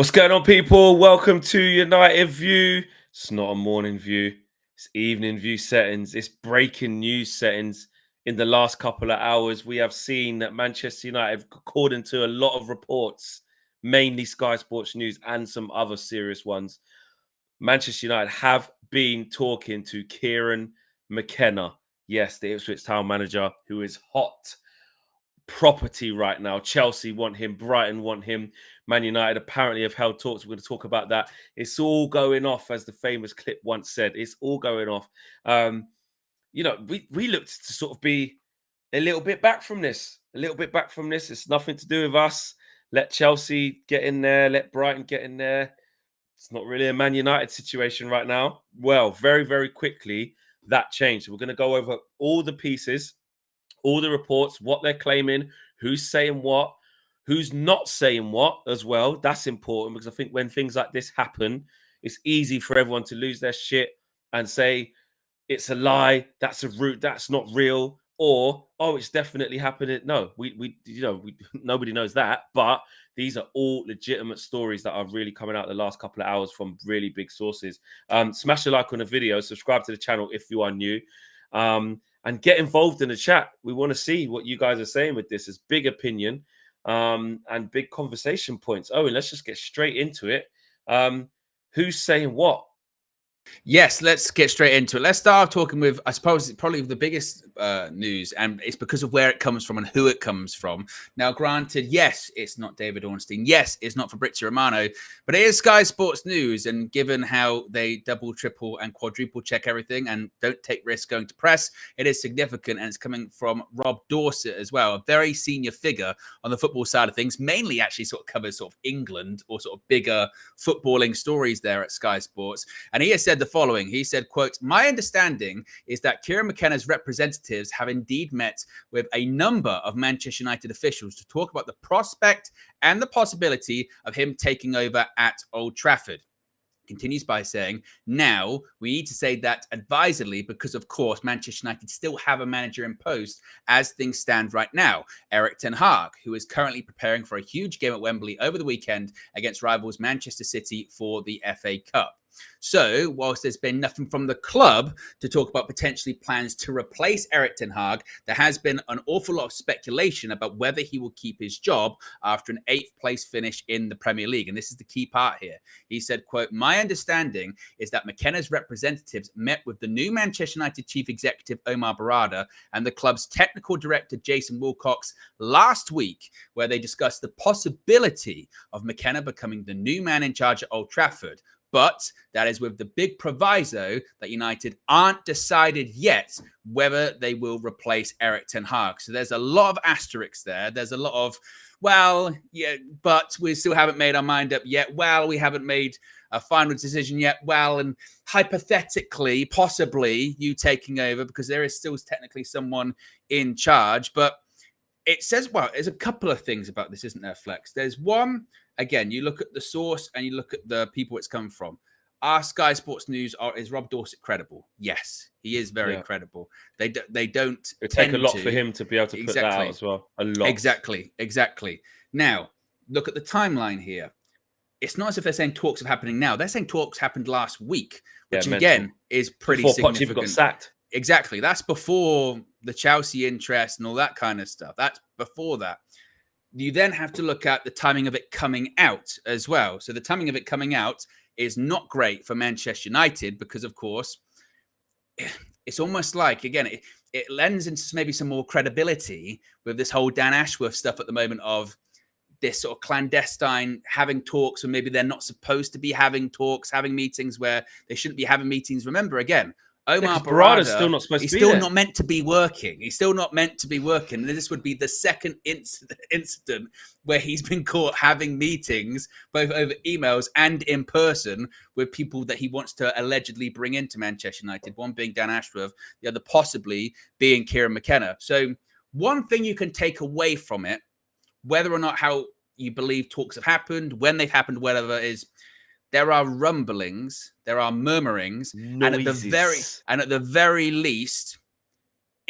What's going on, people? Welcome to United View. It's not a morning view, it's evening view settings. It's breaking news settings. In the last couple of hours, we have seen that Manchester United, according to a lot of reports, mainly Sky Sports News and some other serious ones, Manchester United have been talking to Kieran McKenna. Yes, the Ipswich Town manager, who is hot property right now. Chelsea want him, Brighton want him, Man United apparently have held talks. We're going to talk about that. It's all going off, as the famous clip once said. It's all going off. We looked to sort of be a little bit back from this. It's nothing to do with us. Let Chelsea get in there. Let Brighton get in there. It's not really a Man United situation right now. Well, very, very quickly, that changed. We're going to go over all the pieces, all the reports, what they're claiming, who's saying what, who's not saying what as well. That's important because I think when things like this happen, it's easy for everyone to lose their shit and say it's a lie, that's a root, that's not real, or it's definitely happening. No, we nobody knows that, but these are all legitimate stories that are really coming out the last couple of hours from really big sources. Smash a like on the video, subscribe to the channel if you are new. And get involved in the chat. We want to see what you guys are saying with this. It's big opinion and big conversation points. And let's just get straight into it. Who's saying what? Yes, let's get straight into it. Let's start talking with, I suppose, probably the biggest news, and it's because of where it comes from and who it comes from. Now, granted, yes, it's not David Ornstein. Yes, it's not Fabrizio Romano, but it is Sky Sports News. And given how they double, triple, and quadruple check everything and don't take risks going to press, it is significant. And it's coming from Rob Dorset as well, a very senior figure on the football side of things, mainly actually sort of covers sort of England or sort of bigger footballing stories there at Sky Sports. And he has said the following. He said, quote, "My understanding is that Kieran McKenna's representatives have indeed met with a number of Manchester United officials to talk about the prospect and the possibility of him taking over at Old Trafford." Continues by saying, "Now we need to say that advisedly because, of course, Manchester United still have a manager in post as things stand right now, Eric Ten Hag, who is currently preparing for a huge game at Wembley over the weekend against rivals Manchester City for the FA Cup. So, whilst there's been nothing from the club to talk about potentially plans to replace Eric Ten Hag, there has been an awful lot of speculation about whether he will keep his job after an 8th place finish in the Premier League. And this is the key part here. He said, quote, "My understanding is that McKenna's representatives met with the new Manchester United chief executive Omar Barada and the club's technical director Jason Wilcox last week, where they discussed the possibility of McKenna becoming the new man in charge at Old Trafford. But that is with the big proviso that United aren't decided yet whether they will replace Eric Ten Hag." So there's a lot of asterisks there. There's a lot of, well, yeah, but we still haven't made our mind up yet. Well, we haven't made a final decision yet. Well, and hypothetically, possibly you taking over because there is still technically someone in charge. But it says, well, there's a couple of things about this, isn't there, Flex? There's one, again, you look at the source and you look at the people it's come from. Are Sky Sports News, is Rob Dorset credible? Yes, he is very credible. They don't. It take a lot for him to be able to put that out as well. A lot. Exactly. Now, look at the timeline here. It's not as if they're saying talks are happening now. They're saying talks happened last week, which again is pretty significant. Before Pochettino got sacked. Exactly. That's before the Chelsea interest and all that kind of stuff. That's before that. You then have to look at the timing of it coming out as well. So the timing of it coming out is not great for Manchester United because, of course, it's almost like, again, it lends into maybe some more credibility with this whole Dan Ashworth stuff at the moment of this sort of clandestine having talks when maybe they're not supposed to be having talks, having meetings where they shouldn't be having meetings. Remember, again, Omar Barada's still not supposed to be still there. not meant to be working. He's still not meant to be working. And this would be the second incident where he's been caught having meetings, both over emails and in person, with people that he wants to allegedly bring into Manchester United. One being Dan Ashworth, the other possibly being Kieran McKenna. So one thing you can take away from it, whether or not how you believe talks have happened, when they've happened, whatever it is, there are rumblings, there are murmurings, and at the very least,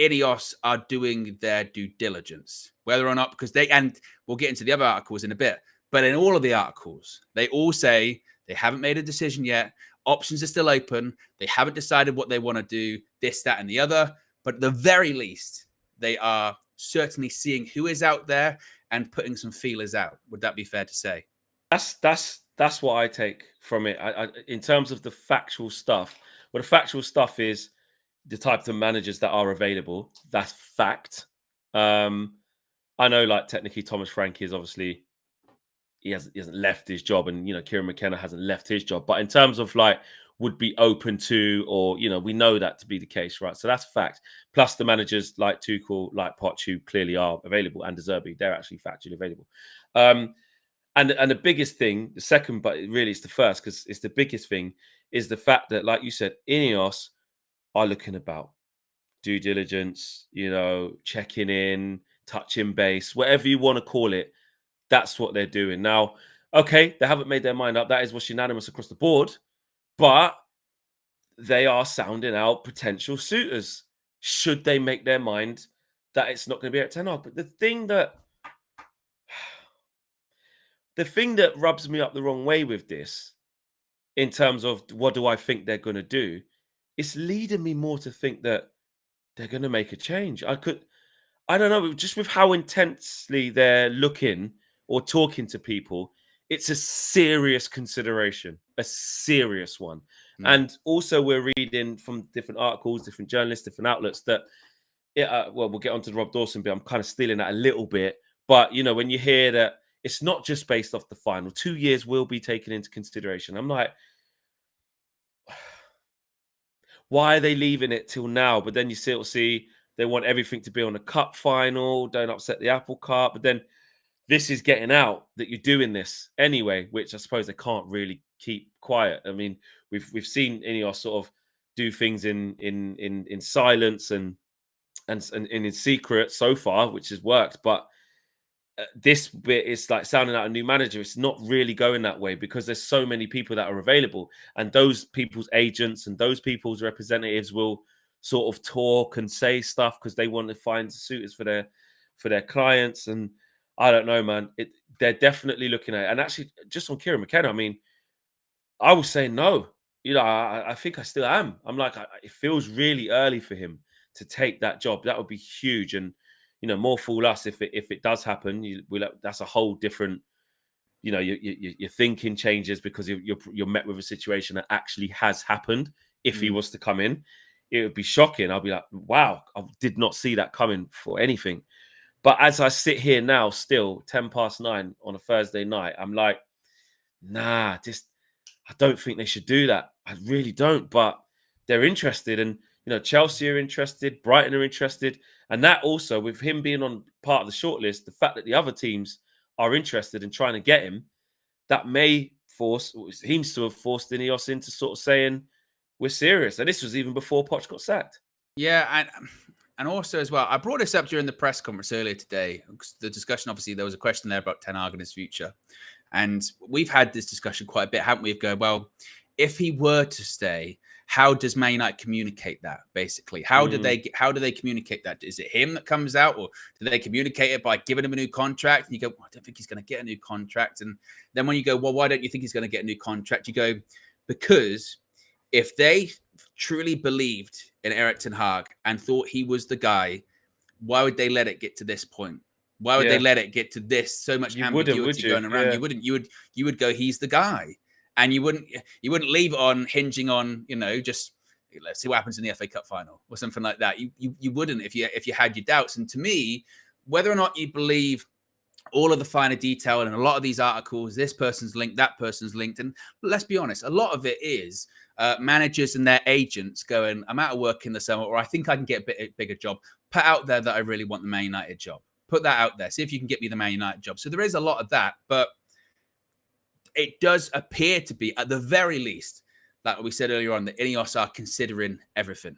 Ineos are doing their due diligence. Whether or not, because and we'll get into the other articles in a bit, But in all of the articles, they all say they haven't made a decision yet. Options are still open. They haven't decided what they want to do, this, that, and the other. But at the very least, they are certainly seeing who is out there and putting some feelers out. Would that be fair to say? That's what I take from it. In terms of the factual stuff, well, the factual stuff is the types of managers that are available. That's fact. I know, like, technically Thomas Frank is obviously he hasn't left his job, and Kieran McKenna hasn't left his job. But in terms of like would be open to, or we know that to be the case, right? So that's fact. Plus the managers like Tuchel, like Poch, who clearly are available, and De Zerbi, they're actually factually available. And the biggest thing, the second, but really it's the first, because it's the biggest thing, is the fact that, like you said, Ineos are looking about due diligence, checking in, touching base, whatever you want to call it. That's what they're doing. Now, okay, they haven't made their mind up. That is what's unanimous across the board. But they are sounding out potential suitors should they make their mind that it's not going to be at Ten Hag. But the thing that rubs me up the wrong way with this, in terms of what do I think they're going to do, it's leading me more to think that they're going to make a change. I don't know, just with how intensely they're looking or talking to people, it's a serious consideration, a serious one. And also we're reading from different articles, different journalists, different outlets that, well, we'll get onto the Rob Dawson bit. I'm kind of stealing that a little bit. But, when you hear that it's not just based off the final, 2 years will be taken into consideration. I'm like, why are they leaving it till now? But then you still see they want everything to be on the cup final. Don't upset the apple cart. But then this is getting out that you're doing this anyway, which I suppose they can't really keep quiet. I mean, we've seen Ineos sort of do things in silence and in secret so far, which has worked. But this bit is like sounding out a new manager. It's not really going that way because there's so many people that are available, and those people's agents and those people's representatives will sort of talk and say stuff because they want to find suitors for their clients. And I don't know, man. They're definitely looking at it. And actually, just on Kieran McKenna, I mean, I was saying no. I think I still am. I'm like, it feels really early for him to take that job. That would be huge. And more fool us if it does happen. That's a whole different. Your thinking changes because you're met with a situation that actually has happened. If he was to come in, it would be shocking. I'll be like, wow, I did not see that coming for anything. But as I sit here now, still 9:10 on a Thursday night, I'm like, nah, I don't think they should do that. I really don't. But they're interested, and Chelsea are interested, Brighton are interested, and that also, with him being on part of the shortlist, the fact that the other teams are interested in trying to get him, that may seems to have forced Ineos into sort of saying we're serious. And this was even before Poch got sacked. Yeah, and also as well, I brought this up during the press conference earlier today. The discussion, obviously, there was a question there about Ten Hag and his future. And we've had this discussion quite a bit, haven't we? Of going, well, if he were to stay, how does Man United communicate that, basically? How do they communicate that? Is it him that comes out, or do they communicate it by giving him a new contract? And you go, well, I don't think he's going to get a new contract. And then when you go, well, why don't you think he's going to get a new contract? You go, because if they truly believed in Erik Ten Hag and thought he was the guy, why would they let it get to this point? Why would they let it get to this? So much ambiguity going around. Yeah. You would go, he's the guy, and you wouldn't leave it on hinging on just let's see what happens in the FA Cup final or something like that. You wouldn't if you had your doubts. And to me, whether or not you believe all of the finer detail and a lot of these articles, this person's linked, that person's linked, and let's be honest, a lot of it is managers and their agents going, I'm out of work in the summer, or I think I can get a bigger job. Put out there that I really want the Man United job. Put that out there. See if you can get me the Man United job. So there is a lot of that, but it does appear to be, at the very least, like we said earlier on, that Ineos are considering everything.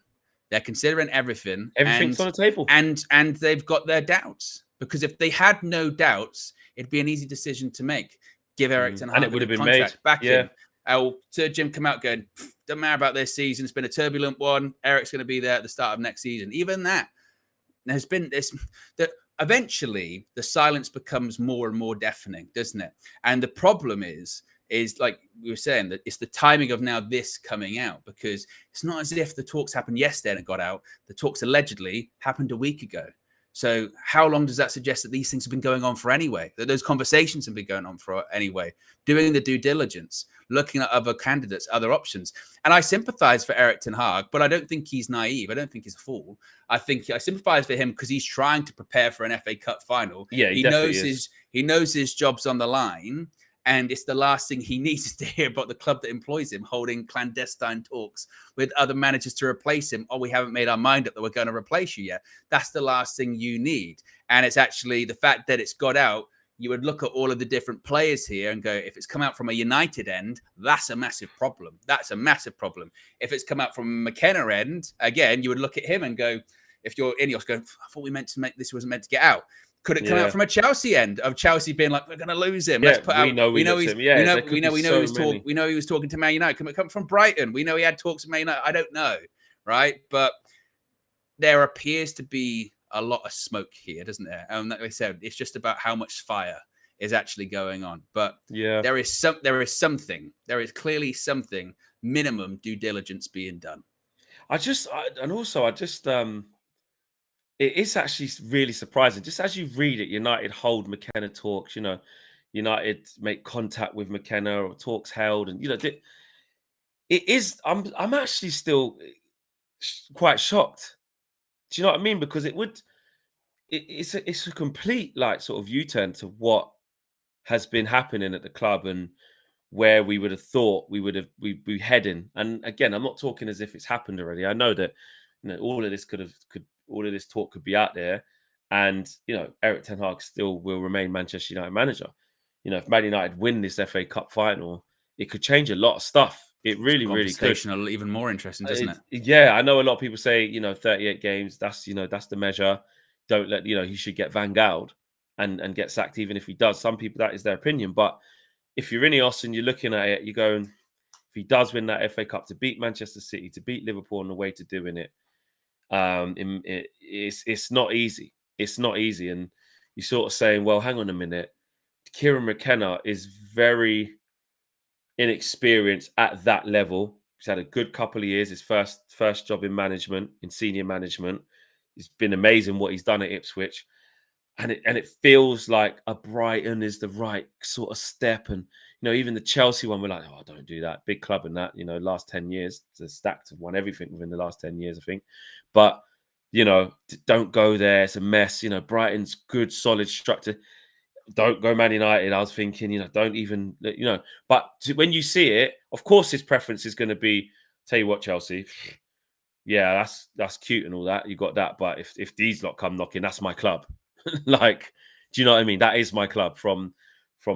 They're considering everything. Everything's on the table. And they've got their doubts. Because if they had no doubts, it'd be an easy decision to make. Give Erik Ten Hag and it would have been made back in. Sir Jim come out going, doesn't matter about this season. It's been a turbulent one. Eric's going to be there at the start of next season. Even that, there's been this. eventually the silence becomes more and more deafening, doesn't it? And the problem is like we were saying, that it's the timing of now this coming out, because it's not as if the talks happened yesterday and it got out. The talks allegedly happened a week ago. So how long does that suggest that these things have been going on for anyway? That those conversations have been going on for anyway? Doing the due diligence, looking at other candidates, other options. And I sympathize for Erik Ten Hag, but I don't think he's naive. I don't think he's a fool. I think I sympathize for him because he's trying to prepare for an FA Cup final. Yeah, he knows his job's on the line. And it's the last thing he needs to hear about the club that employs him holding clandestine talks with other managers to replace him. Oh, we haven't made our mind up that we're going to replace you yet. That's the last thing you need. And it's actually the fact that it's got out. You would look at all of the different players here and go, if it's come out from a United end, that's a massive problem. That's a massive problem. If it's come out from a McKenna end, again, you would look at him and go, if you're Ineos, go, I thought we meant to make this wasn't meant to get out. Could it come out from a Chelsea end of Chelsea being like, we're going to lose him? Let's put out. We know he was talking to Man United. Can it come from Brighton? We know he had talks with Man United. I don't know, right? But there appears to be a lot of smoke here, doesn't there? And like I said, it's just about how much fire is actually going on. But there is clearly something minimum due diligence being done. It is actually really surprising. Just as you read it, United hold McKenna talks, United make contact with McKenna or talks held. And, it is, I'm actually still quite shocked. Do you know what I mean? Because it's a complete sort of U-turn to what has been happening at the club and where we would have thought we'd be heading. And again, I'm not talking as if it's happened already. I know that, all of this all of this talk could be out there, and Erik Ten Hag still will remain Manchester United manager. If Man United win this FA Cup final, it could change a lot of stuff. It really could. Even more interesting, doesn't it? Yeah, I know a lot of people say 38 games. That's that's the measure. Don't let he should get Van Gaal and get sacked even if he does. Some people, that is their opinion, but if you're Ineos and you're looking at it, you're going, if he does win that FA Cup, to beat Manchester City, to beat Liverpool on the way to doing it. It's not easy. It's not easy. And you're sort of saying, well, hang on a minute. Kieran McKenna is very inexperienced at that level. He's had a good couple of years. His first job in management, in senior management. It's been amazing what he's done at Ipswich. And it feels like a Brighton is the right sort of step. And, even the Chelsea one, we're like, oh, don't do that. Big club and that, last 10 years, the Stacks have won everything within the last 10 years, I think. But, don't go there. It's a mess. Brighton's good, solid structure. Don't go Man United. I was thinking, don't even, but when you see it, of course, his preference is going to be, tell you what, Chelsea, yeah, that's cute and all that. You got that. But if these lot come knocking, that's my club. Do you know what I mean? That is my club from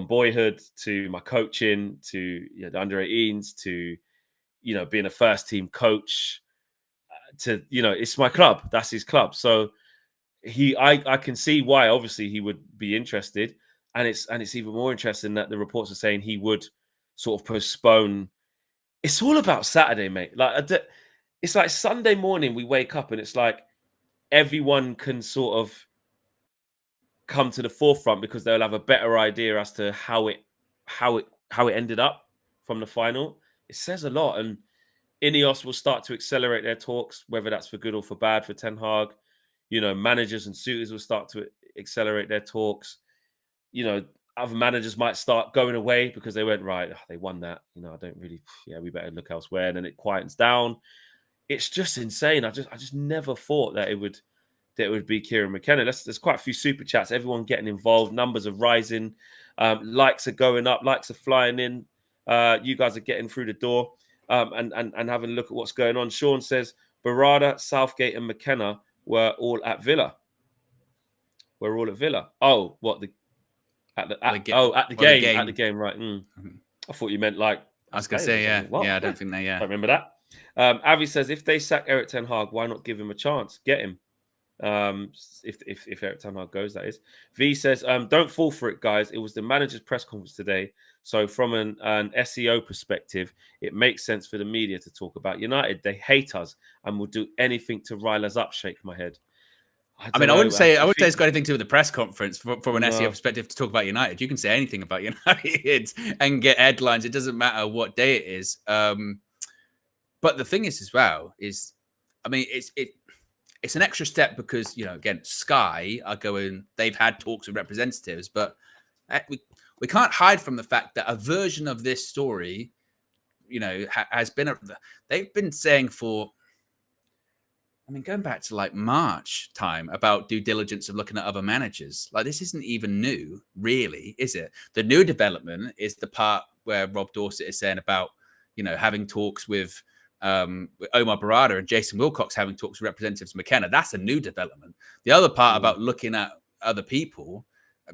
boyhood to my coaching to the under 18s to being a first team coach to it's my club. That's his club. So I can see why obviously he would be interested, and it's even more interesting that the reports are saying he would sort of postpone. It's all about Saturday, mate. It's like Sunday morning we wake up and it's like everyone can sort of come to the forefront because they'll have a better idea as to how it ended up from the final. It says a lot, and Ineos will start to accelerate their talks, whether that's for good or for bad for Ten Hag. Managers and suitors will start to accelerate their talks. Other managers might start going away because they went, right, they won that. I don't really, we better look elsewhere. And then it quietens down. It's just insane. I just never thought that it would be Kieran McKenna. There's quite a few super chats, everyone getting involved, numbers are rising, likes are going up, likes are flying in. You guys are getting through the door and having a look at what's going on. Sean says, Barada, Southgate and McKenna were all at Villa. We're all at Villa. Oh, what at the game, right? Mm-hmm. I thought you meant I was going to say, yeah. What? Yeah, I don't think they, I remember that. Avi says, if they sack Erik Ten Hag, why not give him a chance? Get him. If Erik Ten Hag goes, that is. V says, don't fall for it, guys. It was the manager's press conference today. So from an SEO perspective, it makes sense for the media to talk about United. They hate us and will do anything to rile us up. Shake my head. I mean, don't I know. wouldn't say I it's got anything to do with the press conference from an SEO no. perspective to talk about United. You can say anything about United and get headlines. It doesn't matter what day it is. But the thing is, as well, is I mean, it's an extra step because again, Sky are going. They've had talks with representatives, but we can't hide from the fact that a version of this story, has been they've been saying for. I mean, going back to like March time about due diligence of looking at other managers, like this isn't even new, really, is it? The new development is the part where Rob Dorsett is saying about, having talks with Omar Barada and Jason Wilcox having talks with representatives of McKenna. That's a new development. The other part about looking at other people,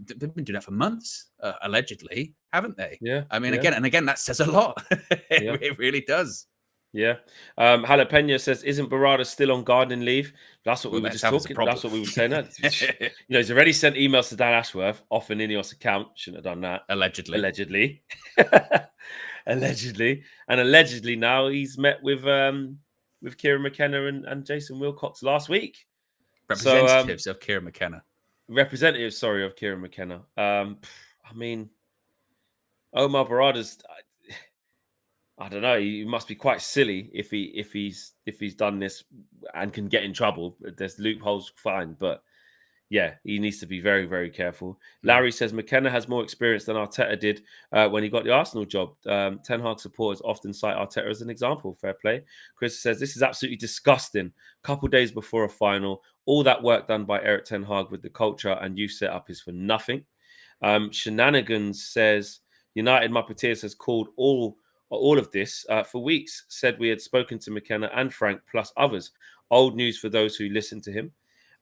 they've been doing that for months, allegedly, haven't they? Yeah. I mean, again, that says a lot. It really does. Yeah. Jalapeno says, isn't Barada still on gardening leave? That's what we were just talking. That's what we were saying. He's already sent emails to Dan Ashworth off an Ineos account. Shouldn't have done that. Allegedly. Allegedly. And allegedly now he's met with Kieran McKenna and Jason Wilcox last week. Representatives of Kieran McKenna. Representatives, of Kieran McKenna. I mean, Omar Barada's... I don't know. He must be quite silly if he's done this and can get in trouble. There's loopholes, fine, but yeah, he needs to be very, very careful. Larry says McKenna has more experience than Arteta did when he got the Arsenal job. Ten Hag supporters often cite Arteta as an example. Fair play. Chris says this is absolutely disgusting. Couple days before a final, all that work done by Eric Ten Hag with the culture and youth setup is for nothing. Shenanigans says United Muppeteers has called all of this for weeks, said we had spoken to McKenna and Frank plus others. Old news for those who listen to him.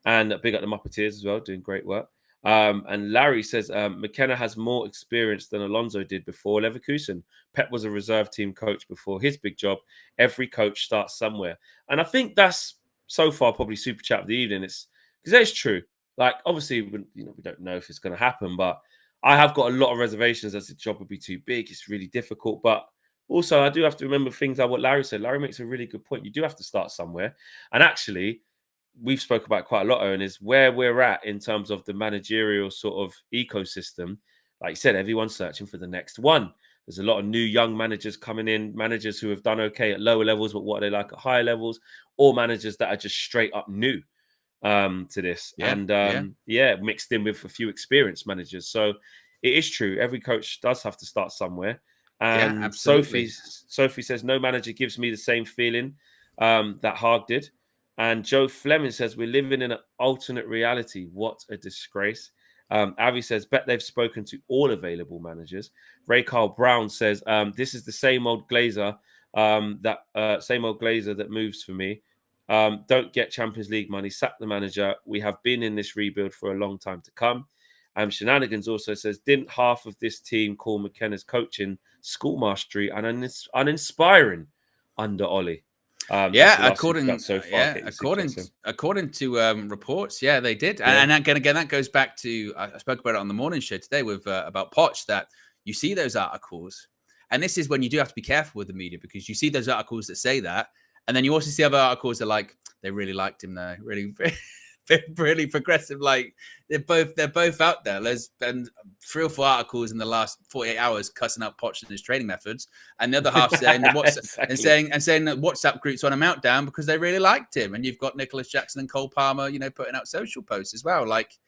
And big up the Muppeteers as well, doing great work. And Larry says McKenna has more experience than Alonso did before Leverkusen. Pep was a reserve team coach before his big job. Every coach starts somewhere. And I think that's so far probably super chat of the evening. It's because that's true. Like, obviously, we don't know if it's going to happen, but I have got a lot of reservations as the job would be too big. It's really difficult, but also, I do have to remember things like what Larry said. Larry makes a really good point. You do have to start somewhere. And actually, we've spoke about quite a lot, Owen, is where we're at in terms of the managerial sort of ecosystem. Like you said, everyone's searching for the next one. There's a lot of new young managers coming in, managers who have done okay at lower levels, but what are they like at higher levels, or managers that are just straight up new to this. Mixed in with a few experienced managers. So it is true. Every coach does have to start somewhere. And Sophie says, no manager gives me the same feeling that Hag did. And Joe Fleming says, we're living in an alternate reality. What a disgrace. Avi says, bet they've spoken to all available managers. Ray Carl Brown says, this is the same old Glazer, that moves for me. Don't get Champions League money. Sack the manager. We have been in this rebuild for a long time to come. Shenanigans also says, didn't half of this team call McKenna's coaching schoolmastery and uninspiring under Ollie? According to reports, they did. And again, that goes back to, I spoke about it on the morning show today with about Poch, that you see those articles, and this is when you do have to be careful with the media, because you see those articles that say that, and then you also see other articles that like they really liked him though, really progressive. Like they're both out there. There's been 3 or 4 articles in the last 48 hours cussing out Poch and his training methods, and the other half saying that saying that WhatsApp groups on a meltdown because they really liked him. And you've got Nicholas Jackson and Cole Palmer, putting out social posts as well, like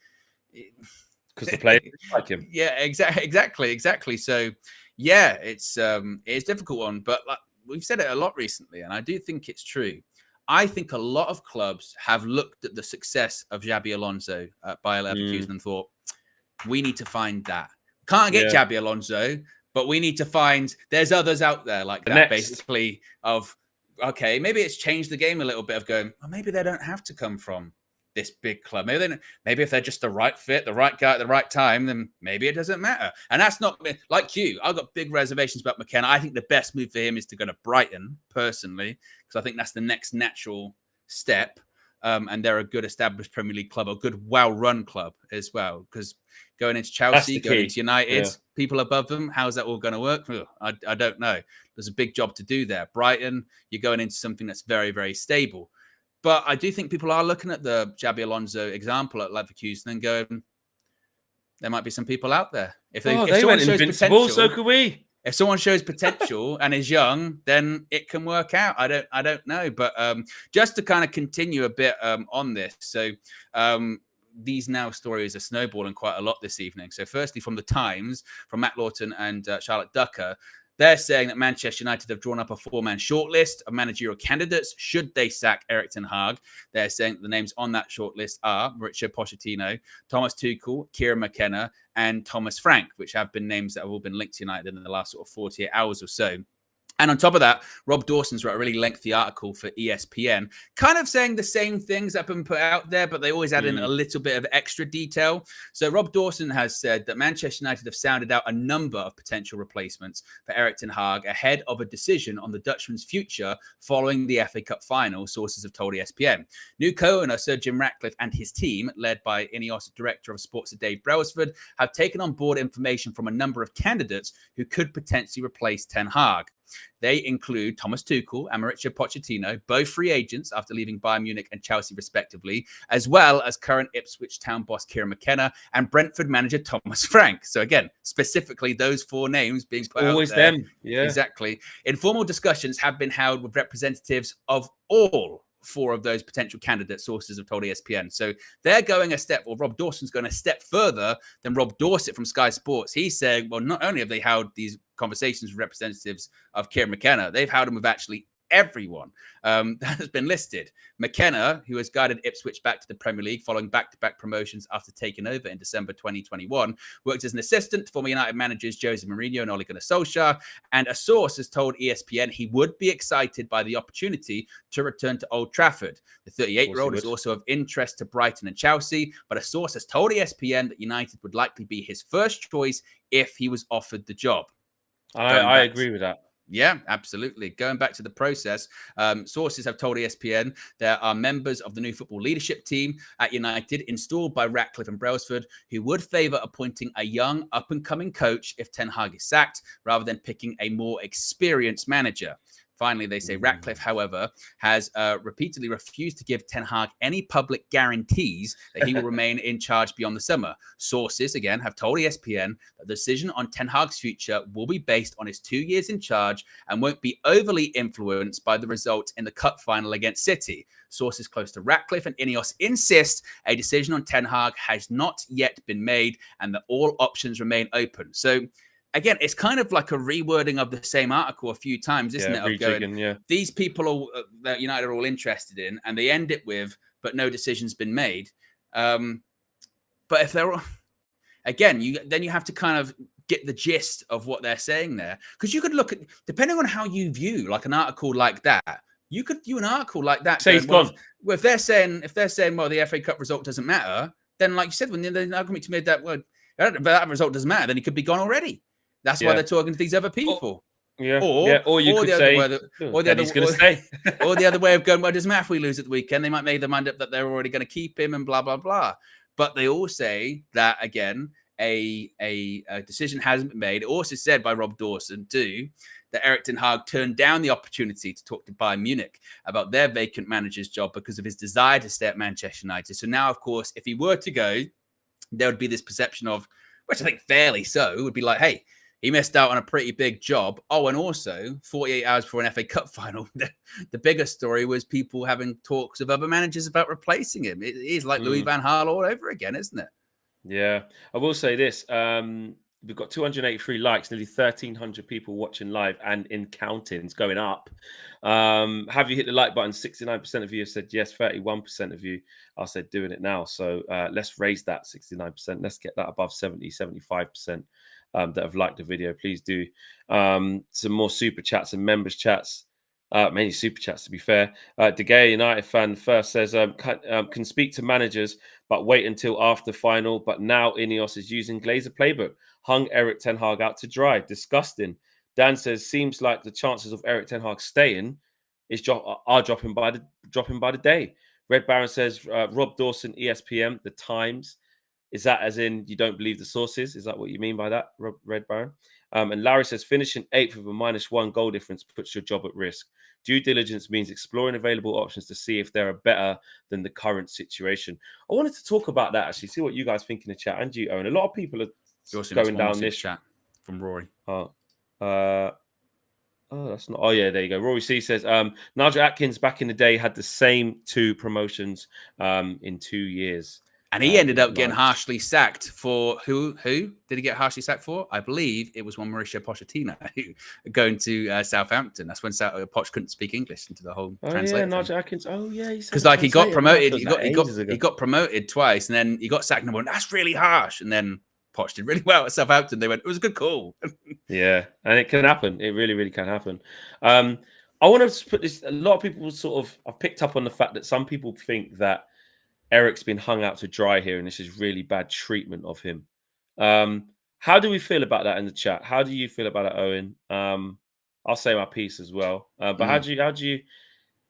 because the players like him. Yeah, exactly. So yeah, it's a difficult one, but like, we've said it a lot recently, and I do think it's true. I think a lot of clubs have looked at the success of Xabi Alonso at Bayer Leverkusen and thought, we need to find that. Can't get Xabi Alonso, but we need to find, there's others out there like that, basically, of, okay, maybe it's changed the game a little bit of going, well, maybe they don't have to come from this big club. Maybe if they're just the right fit, the right guy at the right time, then maybe it doesn't matter. And that's not like you. I've got big reservations about McKenna. I think the best move for him is to go to Brighton, personally, because I think that's the next natural step. And they're a good established Premier League club, a good, well-run club as well. Because going into Chelsea, going into United, people above them, how's that all going to work? I don't know. There's a big job to do there. Brighton, you're going into something that's very, very stable. But I do think people are looking at the Xabi Alonso example at Leverkusen and going, there might be some people out there. If They someone went shows invincible, potential, so could we. if someone shows potential and is young, then it can work out. I don't know, but just to kind of continue a bit on this. So these now stories are snowballing quite a lot this evening. So firstly, from the Times, from Matt Lawton and Charlotte Ducker, they're saying that Manchester United have drawn up a 4-man shortlist of managerial candidates should they sack Erik Ten Hag. They're saying that the names on that shortlist are Mauricio Pochettino, Thomas Tuchel, Kieran McKenna, and Thomas Frank, which have been names that have all been linked to United in the last sort of 48 hours or so. And on top of that, Rob Dawson's wrote a really lengthy article for ESPN, kind of saying the same things that have been put out there, but they always add in a little bit of extra detail. So Rob Dawson has said that Manchester United have sounded out a number of potential replacements for Erik Ten Hag ahead of a decision on the Dutchman's future following the FA Cup final, sources have told ESPN. New co-owner Sir Jim Ratcliffe and his team, led by Ineos Director of Sports Dave Brailsford, have taken on board information from a number of candidates who could potentially replace Ten Hag. They include Thomas Tuchel and Mauricio Pochettino, both free agents after leaving Bayern Munich and Chelsea respectively, as well as current Ipswich Town boss Kieran McKenna and Brentford manager Thomas Frank. So again, specifically those 4 names being put Always out there. them. Yeah. Exactly. Informal discussions have been held with representatives of all 4 of those potential candidates, sources have told ESPN. So they're going a step, or Rob Dawson's going a step further than Rob Dorsett from Sky Sports. He's saying, well, not only have they held these conversations with representatives of Kieran McKenna, they've held them with actually everyone that has been listed. McKenna, who has guided Ipswich back to the Premier League following back-to-back promotions after taking over in December 2021, worked as an assistant to former United managers Jose Mourinho and Ole Gunnar Solskjaer, and a source has told ESPN he would be excited by the opportunity to return to Old Trafford. The 38-year-old is also of interest to Brighton and Chelsea, but a source has told ESPN that United would likely be his first choice if he was offered the job. I agree with that. Yeah, absolutely. Going back to the process, sources have told ESPN there are members of the new football leadership team at United installed by Ratcliffe and Brailsford who would favour appointing a young up-and-coming coach if Ten Hag is sacked, rather than picking a more experienced manager. Finally, they say Ratcliffe, however, has repeatedly refused to give Ten Hag any public guarantees that he will remain in charge beyond the summer. Sources, again, have told ESPN that the decision on Ten Hag's future will be based on his 2 years in charge and won't be overly influenced by the result in the cup final against City. Sources close to Ratcliffe and Ineos insist a decision on Ten Hag has not yet been made and that all options remain open. So, again, it's kind of like a rewording of the same article a few times, isn't it? Of going, these people that United are all interested in, and they end it with, but no decision's been made. But if they're, again, then you have to kind of get the gist of what they're saying there. Because you could look at, depending on how you view like an article like that, you could view an article like that. Say going, well, if they're saying, well, the FA Cup result doesn't matter, then like you said, when the argument made that, well, that result doesn't matter, then he could be gone already. That's why they're talking to these other people. Or you could say, he's going to stay. Or the other way of going, well, it doesn't matter if we lose at the weekend. They might make their mind up that they're already going to keep him and blah, blah, blah. But they all say that, again, a decision hasn't been made. It also said by Rob Dawson, too, that Erik Ten Hag turned down the opportunity to talk to Bayern Munich about their vacant manager's job because of his desire to stay at Manchester United. So now, of course, if he were to go, there would be this perception of, which I think fairly so, would be like, hey, he missed out on a pretty big job. Oh, and also 48 hours before an FA Cup final, the bigger story was people having talks with other managers about replacing him. It is like Louis van Gaal all over again, isn't it? Yeah. I will say this. We've got 283 likes, nearly 1,300 people watching live and in counting. It's going up. Have you hit the like button? 69% of you have said yes. 31% of you are said doing it now. So let's raise that 69%. Let's get that above 70, 75%. That have liked the video, please do. Some more super chats and members chats, mainly super chats to be fair. De Gea, United fan first says, can speak to managers, but wait until after final. But now Ineos is using Glazer playbook. Hung Erik Ten Hag out to dry. Disgusting. Dan says, seems like the chances of Erik Ten Hag staying are dropping by the day. Red Baron says, Rob Dawson, ESPN, The Times. Is that as in you don't believe the sources? Is that what you mean by that, Red Baron? And Larry says, finishing 8th with a -1 goal difference puts your job at risk. Due diligence means exploring available options to see if they are better than the current situation. I wanted to talk about that, actually, see what you guys think in the chat. And you, Owen, a lot of people are You also going down this chat from Rory. Oh, that's not. Oh, yeah, there you go. Rory C says, Nigel Atkins back in the day had the same 2 promotions in 2 years. And he ended up getting harshly sacked for who? Who did he get harshly sacked for? I believe it was one Mauricio Pochettino going to Southampton. That's when Poch couldn't speak English into the whole translate. Yeah, Nigel Atkins. Oh, yeah, because like he got promoted. He got promoted twice, and then he got sacked. And they went, "That's really harsh." And then Poch did really well at Southampton. They went, "It was a good call." Yeah, and it can happen. It really, really can happen. I want to put this. A lot of people I've picked up on the fact that some people think that Eric's been hung out to dry here, and this is really bad treatment of him. How do we feel about that in the chat? How do you feel about it, Owen? I'll say my piece as well. But how do you?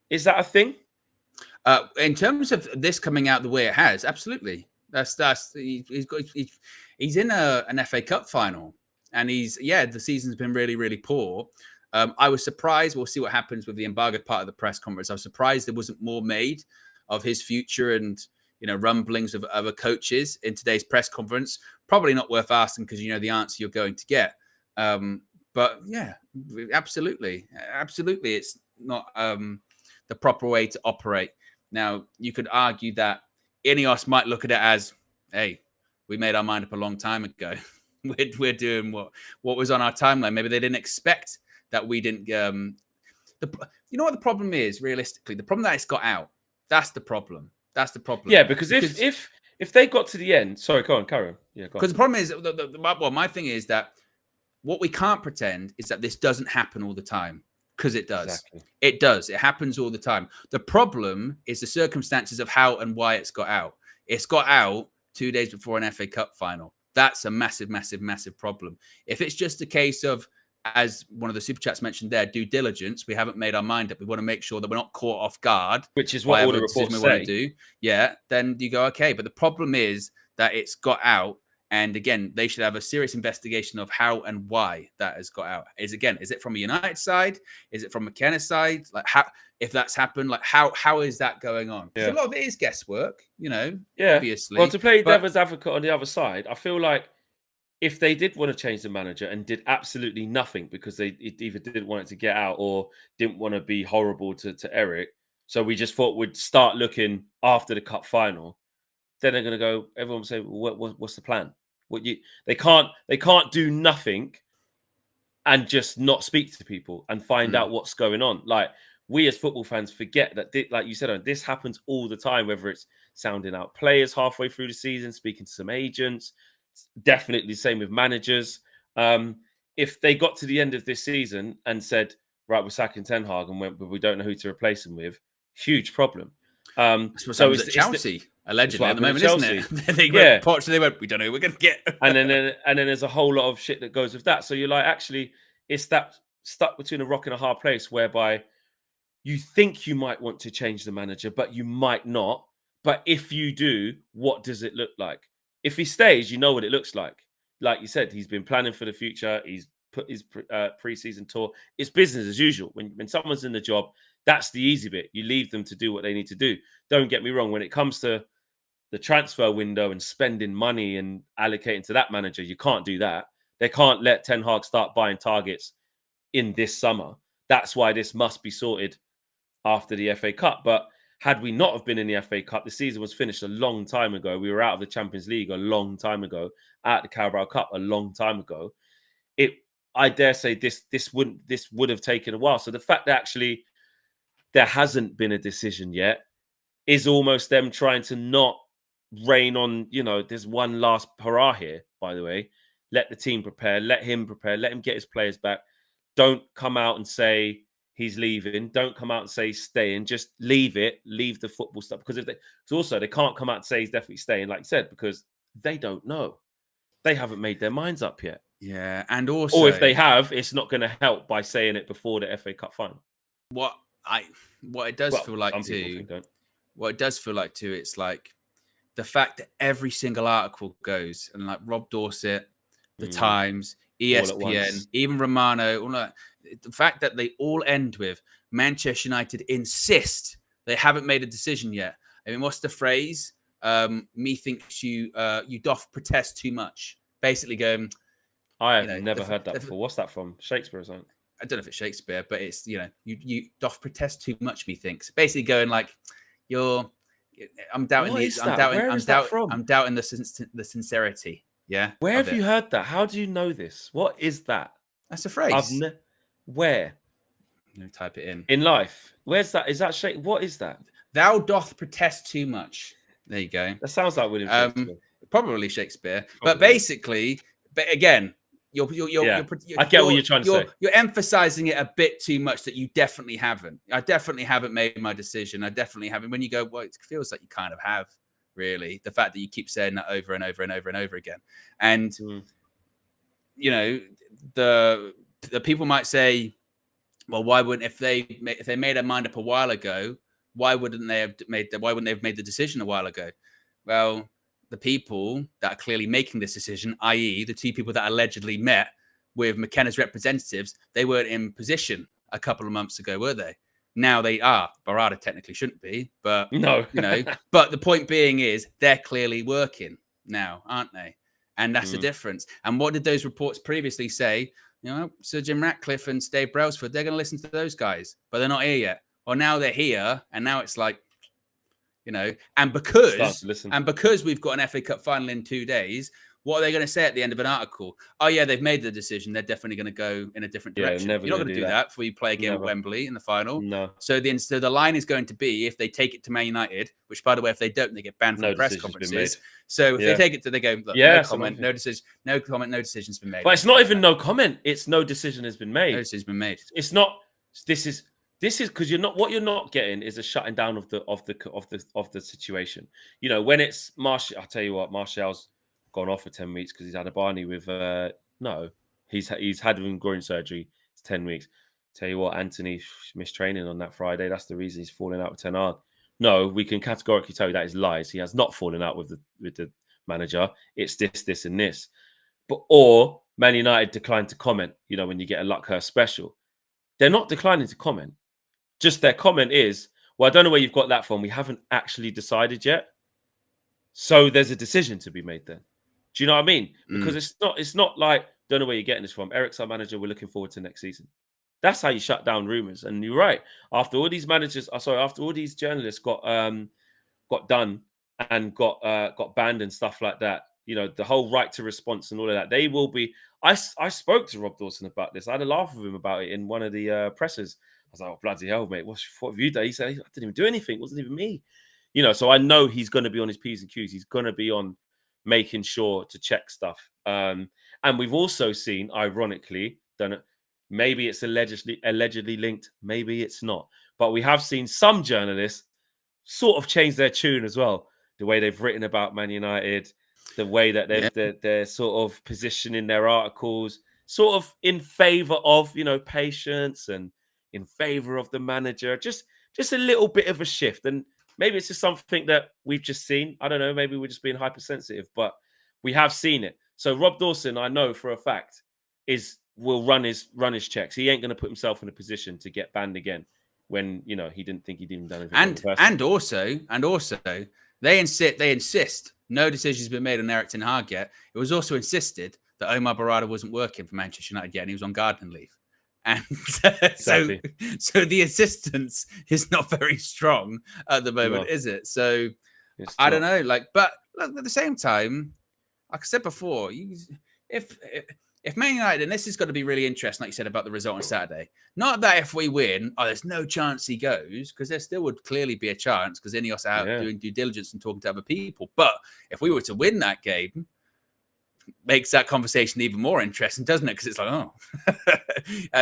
Is that a thing? In terms of this coming out the way it has, absolutely. He's in an FA Cup final, and the season's been really, really poor. I was surprised. We'll see what happens with the embargoed part of the press conference. I was surprised there wasn't more made of his future and rumblings of other coaches in today's press conference. Probably not worth asking because the answer you're going to get. But yeah, absolutely, it's not the proper way to operate. Now, you could argue that Ineos might look at it as, hey, we made our mind up a long time ago. We're doing what was on our timeline. Maybe they didn't expect that we didn't. You know what the problem is, realistically? The problem that it's got out. That's the problem. Yeah, because if they got to the end, sorry, go on, carry on. Yeah, go on. Because the problem is, my thing is that what we can't pretend is that this doesn't happen all the time. Because it does. Exactly. It does. It happens all the time. The problem is the circumstances of how and why it's got out. It's got out 2 days before an FA Cup final. That's a massive, massive, massive problem. If it's just a case of, as one of the super chats mentioned there, due diligence, we haven't made our mind up. We want to make sure that we're not caught off guard. Which is what all the reports say. Want to do. Yeah, then you go, okay. But the problem is that it's got out. And again, they should have a serious investigation of how and why that has got out. Is it from a United side? Is it from McKenna's side? Like, how, if that's happened, like how is that going on? Yeah. A lot of it is guesswork, Yeah. Obviously. Well, to play devil's advocate on the other side, I feel like if they did want to change the manager and did absolutely nothing because they either didn't want it to get out or didn't want to be horrible to Eric, so we just thought we'd start looking after the cup final. Then they're going to go. Everyone will say, "What's the plan?" They can't do nothing and just not speak to people and find out what's going on. Like, we as football fans forget that, like you said, this happens all the time, whether it's sounding out players halfway through the season, speaking to some agents, definitely the same with managers. If they got to the end of this season and said, right, we're sacking Ten Hag and we don't know who to replace him with, huge problem. So it's Chelsea. Allegedly at the moment, isn't it? They went, we don't know who we're going to get. and then there's a whole lot of shit that goes with that. So you're like, actually, it's that stuck between a rock and a hard place whereby you think you might want to change the manager, but you might not. But if you do, what does it look like? If he stays, you know what it looks like. Like you said, he's been planning for the future. He's put his pre-season tour. It's business as usual. When someone's in the job, that's the easy bit. You leave them to do what they need to do. Don't get me wrong. When it comes to the transfer window and spending money and allocating to that manager, you can't do that. They can't let Ten Hag start buying targets in this summer. That's why this must be sorted after the FA Cup. But had we not have been in the FA Cup, the season was finished a long time ago. We were out of the Champions League a long time ago, at the Carabao Cup a long time ago. I dare say this would have taken a while. So the fact that actually there hasn't been a decision yet is almost them trying to not rain on, there's one last hurrah here, by the way. Let the team prepare, let him get his players back. Don't come out and say he's leaving. Don't come out and say he's staying. Just leave the football stuff. Because they can't come out and say he's definitely staying, like you said, because they don't know. They haven't made their minds up yet. Yeah, and also, or if they have, it's not going to help by saying it before the FA Cup final. What it does feel like too, it's like the fact that every single article goes, and like Rob Dorset, the Times, all at ESPN, once. even Romano, all that, the fact that they all end with Manchester United insist they haven't made a decision yet. I mean, what's the phrase? Methinks you doth protest too much. Basically going, I have never heard that before. What's that from? Shakespeare or something? I don't know if it's Shakespeare, but it's, you doth protest too much, methinks. Basically going like, I'm doubting I'm doubting the sincerity. Yeah. Where have you heard that? How do you know this? What is that? That's a phrase. Where? Type it in life. Where's that? Is that Shakespeare? What is that? Thou doth protest too much. There you go. That sounds like William Shakespeare. Probably Shakespeare. But basically, again, I get what you're trying to say. You're emphasizing it a bit too much that you definitely haven't. I definitely haven't made my decision. I definitely haven't. When you go, well, it feels like you kind of have, really. The fact that you keep saying that over and over and over and over again. And, the people might say, well, why wouldn't, if they made their mind up a while ago, why wouldn't they have made the decision a while ago? Well, the people that are clearly making this decision, i.e. the two people that allegedly met with McKenna's representatives, they weren't in position a couple of months ago, were they? Now they are. Barada technically shouldn't be, but no, but the point being is they're clearly working now, aren't they? And that's the difference. And what did those reports previously say? Sir Jim Ratcliffe and Dave Brailsford, they're going to listen to those guys, but they're not here yet. Well, now they're here, and now it's like, and because we've got an FA Cup final in 2 days, what are they going to say at the end of an article? Oh, yeah, they've made the decision. They're definitely going to go in a different direction. You're not going to do that before you play a game at Wembley in the final. No. So the line is going to be, if they take it to Man United, which, by the way, if they don't, they get banned from press conferences. So if they take it to, they go, look, no comment, no decision, no comment, no decision's been made. But it's not even no comment. It's no decision has been made. No decision's been made. It's not. This is because what you're not getting is a shutting down of the situation. When it's Martial, I'll tell you what, Martial's gone off for 10 weeks because he's had a Barney with he's had groin surgery. It's 10 weeks. Tell you what, Anthony missed training on that Friday. That's the reason he's falling out with Ten Hag. No, we can categorically tell you that is lies. He has not fallen out with the manager. It's this and this. Or Man United declined to comment. When you get a Luckhurst special, they're not declining to comment. Just their comment is, well, I don't know where you've got that from. We haven't actually decided yet. So there's a decision to be made then. Do you know what I mean? Because it's not like, don't know where you're getting this from. Eric's our manager. We're looking forward to next season. That's how you shut down rumors. And you're right. After all these journalists got done and got banned and stuff like that, the whole right to response and all of that, they will be. I spoke to Rob Dawson about this. I had a laugh with him about it in one of the pressers. I was like, oh, bloody hell, mate. What have you done? He said, I didn't even do anything. It wasn't even me. So I know he's going to be on his P's and Q's. He's going to be on making sure to check stuff. And we've also seen, ironically, maybe it's allegedly linked, maybe it's not. But we have seen some journalists sort of change their tune as well. The way they've written about Man United, the way that they're sort of positioning their articles, sort of in favor of, patience and in favor of the manager. Just a little bit of a shift. And maybe it's just something that we've just seen. I don't know. Maybe we're just being hypersensitive, but we have seen it. So Rob Dawson, I know for a fact, will run his checks. He ain't going to put himself in a position to get banned again when he didn't think he'd even done anything. And also, they insist no decision's been made on Eric Ten Hag yet. It was also insisted that Omar Barada wasn't working for Manchester United yet, and he was on gardening leave. And exactly. so the insistence is not very strong at the moment, is it? So I don't know. But at the same time, like I said before, if Man United, and this is going to be really interesting, like you said about the result on Saturday. Not that if we win, there's no chance he goes, because there still would clearly be a chance because Ineos are out doing due diligence and talking to other people. But if we were to win that game, makes that conversation even more interesting, doesn't it? Because it's like,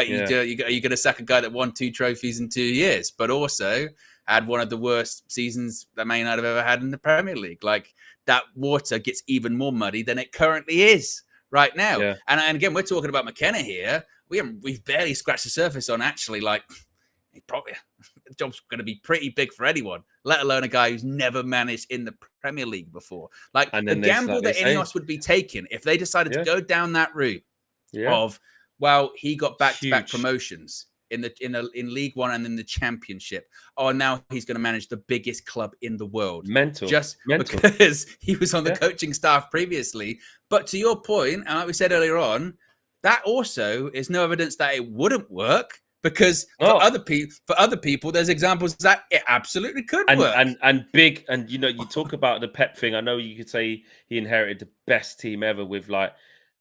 you're going to sack a guy that won 2 trophies in 2 years, but also had one of the worst seasons that Man United have ever had in the Premier League. Like, that water gets even more muddy than it currently is right now. Yeah. And again, we're talking about McKenna here. We've barely scratched the surface on actually, probably the job's going to be pretty big for anyone, let alone a guy who's never managed in the Premier League before. The gamble that Ineos would be taking if they decided to go down that route of, well, he got back-to-back Huge. promotions in League One and in the Championship. Oh, now he's going to manage the biggest club in the world. Mental. Just because he was on the coaching staff previously. But to your point, and like we said earlier on, that also is no evidence that it wouldn't work. Because for other people, there's examples that it absolutely could work. And big, and you know, you talk about the Pep thing. I know you could say he inherited the best team ever with, like,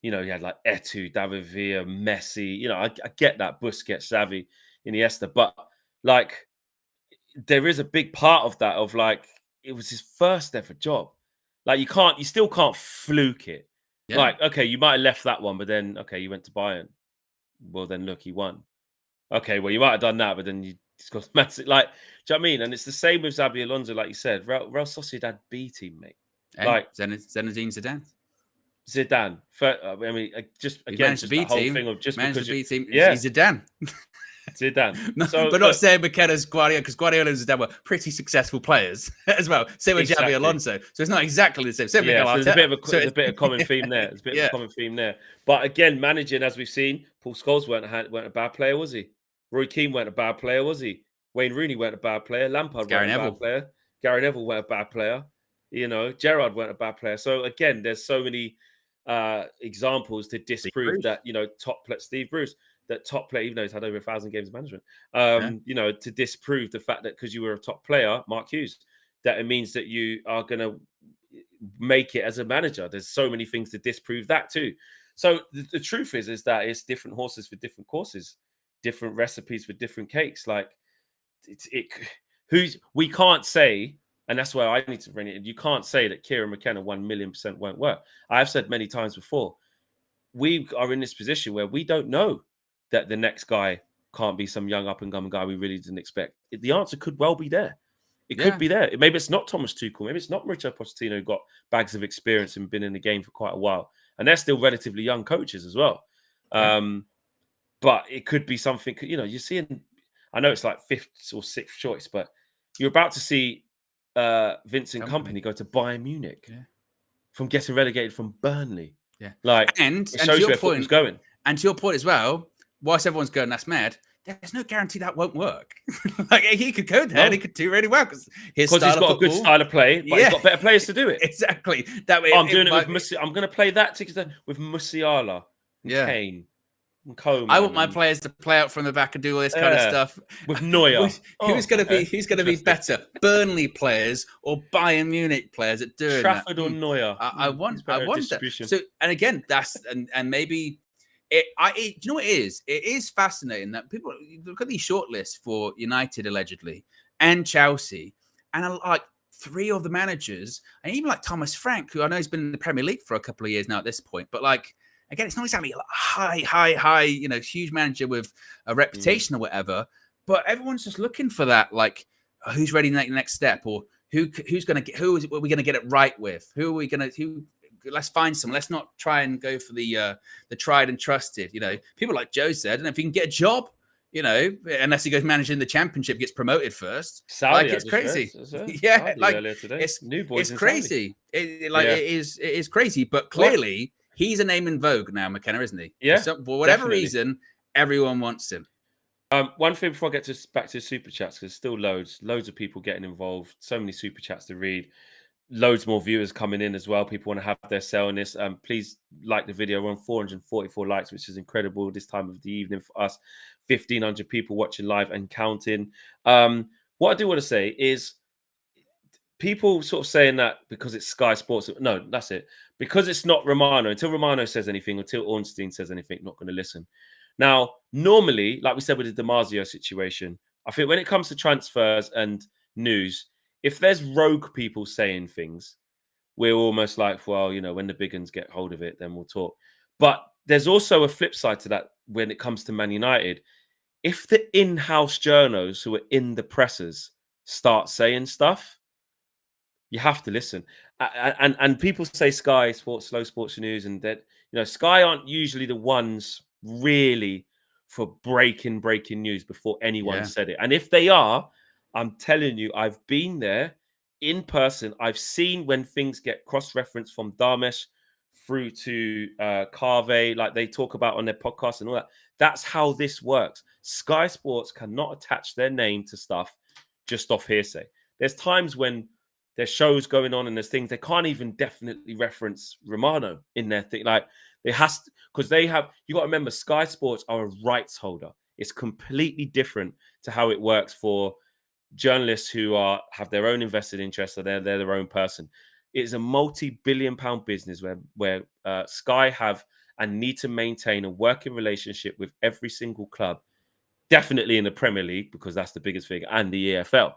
you know, he had like Eto'o, David Villa, Messi. You know, I get that, Busquets, Xavi, Iniesta, but like there is a big part of that of like it was his first ever job. Like you still can't fluke it. Yeah. Like, okay, you might have left that one, but then okay, you went to Bayern. Well, then look, he won. Okay, well, you might have done that, but then you just got massive. Like, do you know what I mean? And it's the same with Xabi Alonso, like you said. Real Sociedad B team, mate. Hey, like Zinedine Zidane. I mean, just he again, managed just the B the whole team. thing of just managed because the B team. yeah, He's Zidane. Zidane. No, So, but not saying McKenna's Guardiola, because Guardiola and Zidane were pretty successful players as well. Same with Xabi Alonso. So it's not exactly the same. Same yeah, with so there's a bit of common theme there. There's a bit of a common theme there. But again, managing, as we've seen, Paul Scholes weren't a bad player, was he? Roy Keane weren't a bad player, was he? Wayne Rooney weren't a bad player. Lampard weren't a bad player. Gary Neville weren't a bad player. You know, Gerrard weren't a bad player. So again, there's so many examples to disprove that, you know, Steve Bruce, that top player, even though he's had over 1,000 games of management, you know, to disprove the fact that because you were a top player, Mark Hughes, that it means that you are going to make it as a manager. There's so many things to disprove that too. So the truth is that it's different horses for different courses, different recipes for different cakes. Like we can't say, and that's why I need to bring it in. You can't say that Kieran McKenna 1,000,000% won't work. I've said many times before, we are in this position where we don't know that the next guy can't be some young up and coming guy we really didn't expect. The answer could well be there. It could be there. Maybe it's not Thomas Tuchel. Maybe it's not Mauricio Pochettino, who got bags of experience and been in the game for quite a while. And they're still relatively young coaches as well. But it could be something, you know, you're seeing, I know it's like 5th or 6th choice, but you're about to see Vincent Kompany go to Bayern Munich from getting relegated from Burnley. Yeah. Like, and it shows you where football's going. And to your point as well, whilst everyone's going, that's mad, there's no guarantee that won't work. Like, he could go there and he could do really well because he's got a good style of play, but he's got better players to do it. Exactly. That way, I'm doing it with Musiala. I'm going to play that together with Musiala, Kane, and Coleman. I want my players to play out from the back and do all this kind of stuff with Neuer. Who's going to be better, Burnley players or Bayern Munich players at doing Trafford that? or Neuer? I want that. So, and again, that's and maybe. Do you know what it is? It is fascinating that people look at these shortlists for United allegedly and Chelsea, and like 3 of the managers, and even like Thomas Frank, who I know has been in the Premier League for a couple of years now at this point, but like again, it's not exactly like high, you know, huge manager with a reputation or whatever. But everyone's just looking for that, like who's ready to make the next step, or who are we going to get it right with? Who are we going to let's find some. Let's not try and go for the tried and trusted. You know, people like Joe said, and if he can get a job, you know, unless he goes managing the Championship, gets promoted first. Saudi, like it's crazy. Yeah, like it's new boys. It's crazy. It is crazy. But clearly, he's a name in vogue now, McKenna, isn't he? Yeah. So, for whatever reason, everyone wants him. One thing before I get back to super chats, because still loads of people getting involved. So many super chats to read. Loads more viewers coming in as well. People want to have their say on this. Please like the video. We're on 444 likes, which is incredible this time of the evening for us. 1,500 people watching live and counting. What I do want to say is people sort of saying that because it's Sky Sports. No, that's it. Because it's not Romano. Until Romano says anything, until Ornstein says anything, not going to listen. Now, normally, like we said with the DiMarzio situation, I think when it comes to transfers and news, if there's rogue people saying things, we're almost like, well, you know, when the big uns get hold of it, then we'll talk. But there's also a flip side to that when it comes to Man United. If the in-house journos who are in the presses start saying stuff, you have to listen. And people say Sky Sports, Slow Sports News, and that, you know, Sky aren't usually the ones really for breaking news before anyone said it. And if they are, I'm telling you, I've been there in person. I've seen when things get cross-referenced from Damesh through to Carve, like they talk about on their podcast and all that. That's how this works. Sky Sports cannot attach their name to stuff just off hearsay. There's times when there's shows going on and there's things they can't even definitely reference Romano in their thing. Like it has to, because they have, you got to remember, Sky Sports are a rights holder. It's completely different to how it works for journalists who have their own invested interests, so they're their own person. It's a multi-billion-pound business where Sky have and need to maintain a working relationship with every single club, definitely in the Premier League because that's the biggest thing, and the EFL.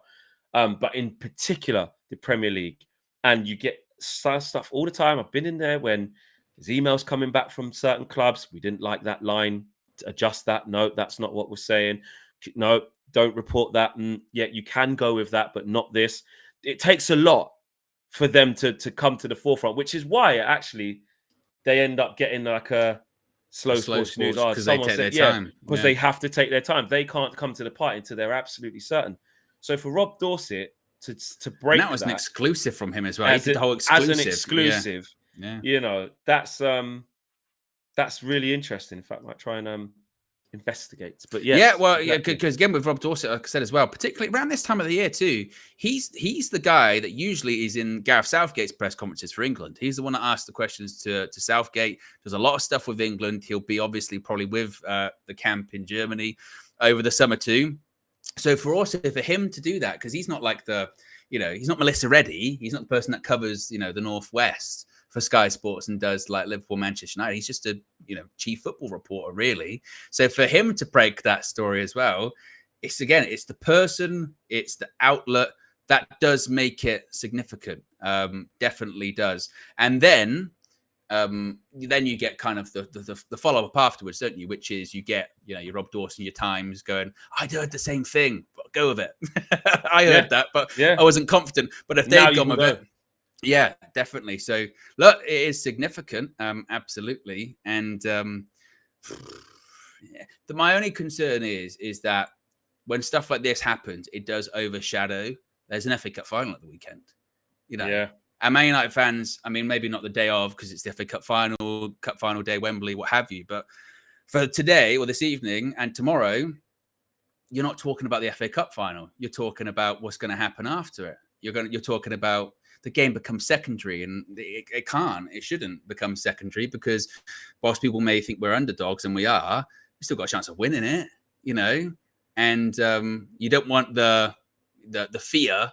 But in particular, the Premier League. And you get stuff all the time. I've been in there when there's emails coming back from certain clubs. We didn't like that line. Adjust that. No, that's not what we're saying. No, don't report that. Yeah, you can go with that, but not this. It takes a lot for them to come to the forefront, which is why actually they end up getting like a slow sports news. Oh, because they take their time. Because they have to take their time. They can't come to the party until they're absolutely certain. So for Rob Dorset to break that was an exclusive from him as well. He did the whole exclusive. As an exclusive, you know, that's really interesting. In fact, I might try and investigate. But because again with Rob Dorset, like I said as well, particularly around this time of the year too, he's the guy that usually is in Gareth Southgate's press conferences for England. He's the one that asks the questions to Southgate. There's a lot of stuff with England. He'll be obviously probably with the camp in Germany over the summer too. So for him to do that, because he's not like he's not Melissa Reddy. He's not the person that covers, the Northwest for Sky Sports and does like Liverpool, Manchester United. He's just a, chief football reporter, really. So for him to break that story as well, it's the person, it's the outlet that does make it significant. Definitely does. And then you get kind of the follow-up afterwards, don't you? Which is you get, your Rob Dawson, your Times going, I heard the same thing, but go with it. I heard that, but I wasn't confident. But if they'd gone with it, yeah, definitely. So look, it is significant, absolutely. And my only concern is that when stuff like this happens, it does overshadow. There's an FA Cup final at the weekend, Yeah. And Man United fans, I mean, maybe not the day of because it's the FA Cup final day, Wembley, what have you. But for today or this evening and tomorrow, you're not talking about the FA Cup final. You're talking about what's going to happen after it. You're talking about the game becomes secondary, and it shouldn't become secondary because whilst people may think we're underdogs, and we are, we still got a chance of winning it, And you don't want the fear.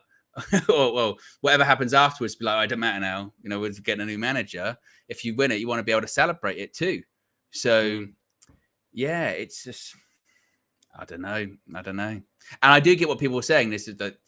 Well, whatever happens afterwards, be like, it doesn't matter now. We're getting a new manager. If you win it, you want to be able to celebrate it too. So, yeah, it's just, I don't know. And I do get what people are saying. This is that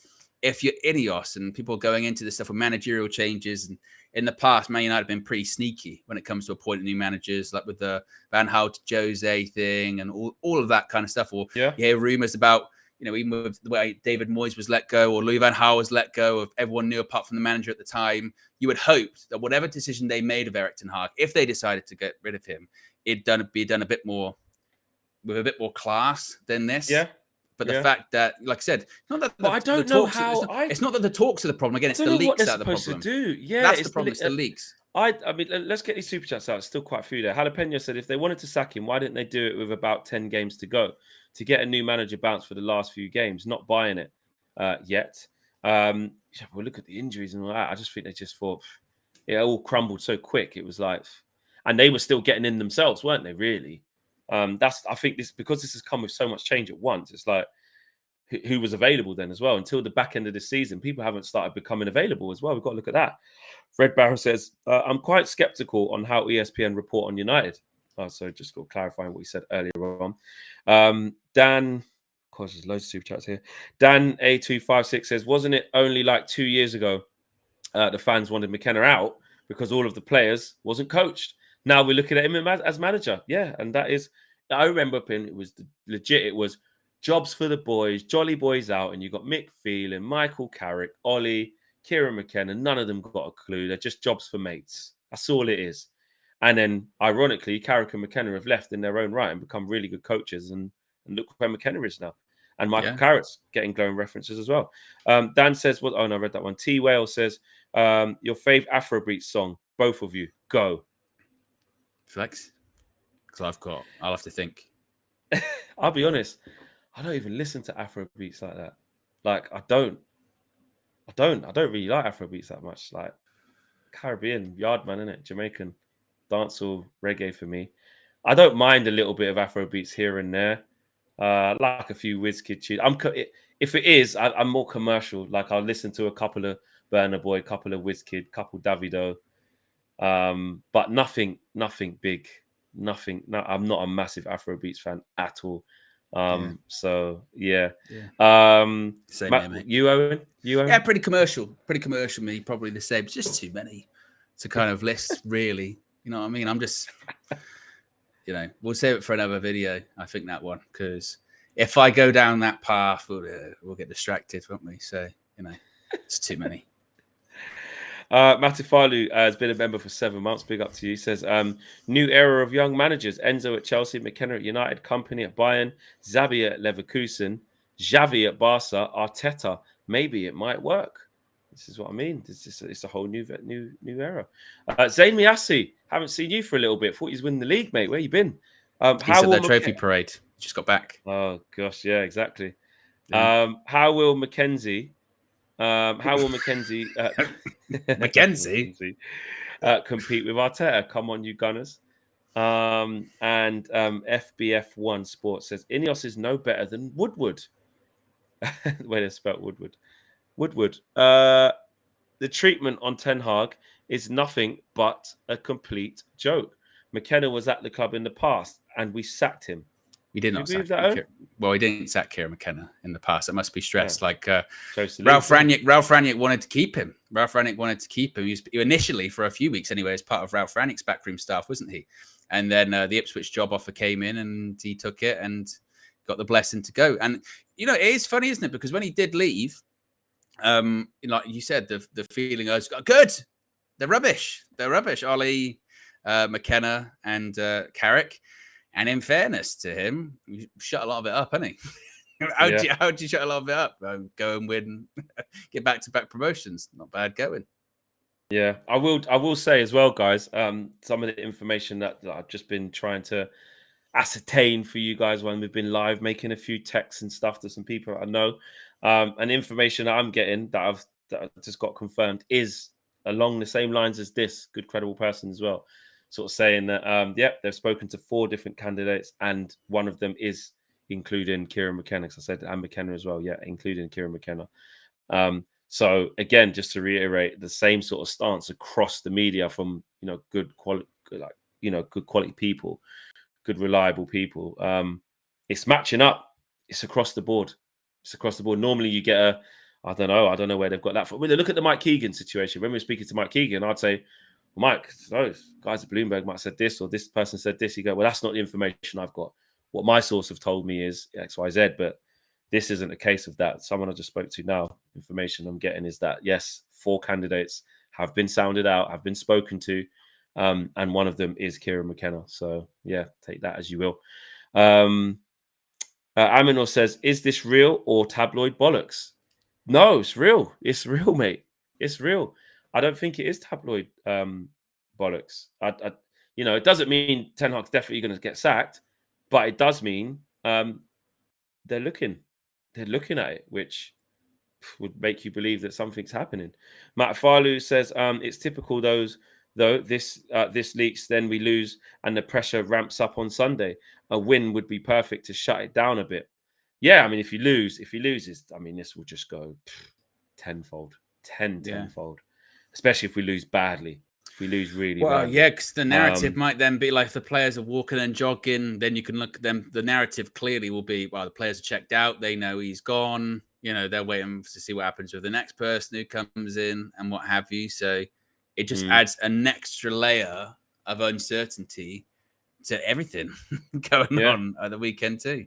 if you're Ineos and people are going into this stuff with managerial changes, and in the past, Man United have been pretty sneaky when it comes to appointing new managers, like with the Van Gaal to Jose thing and all of that kind of stuff. Or you hear rumors about, even with the way David Moyes was let go or Louis Van Gaal was let go of everyone knew apart from the manager at the time, you would hope that whatever decision they made of Erik Ten Hag, if they decided to get rid of him, it'd be done a bit more with a bit more class than this. Yeah. But the fact that, like I said, not that I don't know how it's not that the talks are the problem. Again, it's the leaks that are the problem. Yeah, that's the problem. It's the leaks. I mean, let's get these super chats out. It's still quite a few there. Jalapeno said if they wanted to sack him, why didn't they do it with about 10 games to go to get a new manager bounce for the last few games? Not buying it yet. We'll look at the injuries and all that. I just think they just thought it all crumbled so quick. It was like, and they were still getting in themselves, weren't they? Really? I think because this has come with so much change at once. It's like who was available then as well until the back end of the season. People haven't started becoming available as well. We've got to look at that. Fred Barrow says, I'm quite skeptical on how ESPN report on United. So just clarifying what he said earlier on. Dan, of course, there's loads of super chats here. Dan A256 says, wasn't it only like 2 years ago the fans wanted McKenna out because all of the players wasn't coached? Now we're looking at him as manager. Yeah, and that is, I remember it was legit. It was jobs for the boys, Jolly Boys out, and you got Mick Phelan, Michael Carrick, Ollie, Kieran McKenna. None of them got a clue. They're just jobs for mates. That's all it is. And then, ironically, Carrick and McKenna have left in their own right and become really good coaches. And look where McKenna is now. And Michael Carrick's getting glowing references as well. Dan says, I read that one. T. Whale says, your fave Afrobeat song, both of you, go. Flex? Because I'll have to think. I'll be honest, I don't even listen to Afro beats like that. Like, I don't really like Afro beats that much. Like, Caribbean, Yardman, innit? Jamaican, dancehall, reggae for me. I don't mind a little bit of Afro beats here and there. Like a few WizKid tunes. If it is, I'm more commercial. Like, I'll listen to a couple of Burna Boy, couple of WizKid, couple Davido. But nothing big. Nothing. No, I'm not a massive Afro beats fan at all. So yeah. Same Matt, here, mate. you Owen? Yeah, pretty commercial. Pretty commercial. Me, probably the same. It's just too many to kind of list, really. You know what I mean? I'm just, we'll save it for another video. I think that one, because if I go down that path, we'll get distracted, won't we? So it's too many. Matifalu has been a member for 7 months. Big up to you. Says, new era of young managers. Enzo at Chelsea, McKenna at United, Company at Bayern, Xabi at Leverkusen, Xavi at Barca, Arteta. Maybe it might work. This is what I mean. It's a whole new era. Zayn Miassi, haven't seen you for a little bit. Thought he's winning the league, mate. Where you been? He's at the trophy parade. Just got back. Oh, gosh. Yeah, exactly. Yeah. How will Mackenzie... Mackenzie compete with Arteta? Come on, you Gunners. And FBF1 Sports says Ineos is no better than Woodward. The way they spelled Woodward. The treatment on Ten Hag is nothing but a complete joke. McKenna was at the club in the past and we sacked him. We did not sack him. Well, he didn't sack Kieran McKenna in the past. It must be stressed. Like Ralph Rangnick wanted to keep him. He was initially, for a few weeks anyway, as part of Ralph Rangnick's backroom staff, wasn't he? And then the Ipswich job offer came in and he took it and got the blessing to go. And, it is funny, isn't it? Because when he did leave, like you said, the feeling was, good. They're rubbish. Ollie, McKenna and Carrick. And in fairness to him, he shut a lot of it up, hasn't he? How'd you shut a lot of it up? Go and win, get back-to-back promotions. Not bad going. Yeah, I will say as well, guys, some of the information that I've just been trying to ascertain for you guys when we've been live, making a few texts and stuff to some people I know. And information that I'm getting that I just got confirmed is along the same lines as this good, credible person as well. Sort of saying that, they've spoken to 4 different candidates, and one of them is including Kieran McKenna. I said, and McKenna as well, including Kieran McKenna. So again, just to reiterate, the same sort of stance across the media from good quality people, good reliable people. It's matching up. It's across the board. Normally, you get I don't know where they've got that from. When they look at the Mike Keegan situation, when we were speaking to Mike Keegan, I'd say, Mike, guys at Bloomberg might have said this, or this person said this. You go, well, that's not the information I've got. What my source have told me is X, Y, Z, but this isn't a case of that. Someone I just spoke to now, information I'm getting is that, yes, 4 candidates have been sounded out, have been spoken to, and one of them is Kieran McKenna. So, yeah, take that as you will. Aminor says, is this real or tabloid bollocks? No, it's real. It's real, mate. It's real. I don't think it is tabloid bollocks. It doesn't mean Ten Hag's definitely going to get sacked, but it does mean they're looking at it, which would make you believe that something's happening. Matt Farlew says it's typical though this leaks, then we lose and the pressure ramps up on Sunday. A win would be perfect to shut it down a bit. Yeah, I mean, if he loses, I mean, this will just go tenfold. Especially if we lose badly. If we lose really badly. Well, yeah, because the narrative might then be like if the players are walking and jogging, then you can look at them. The narrative clearly will be, well, the players are checked out. They know he's gone. They're waiting to see what happens with the next person who comes in and what have you. So it just adds an extra layer of uncertainty to everything going on at the weekend too.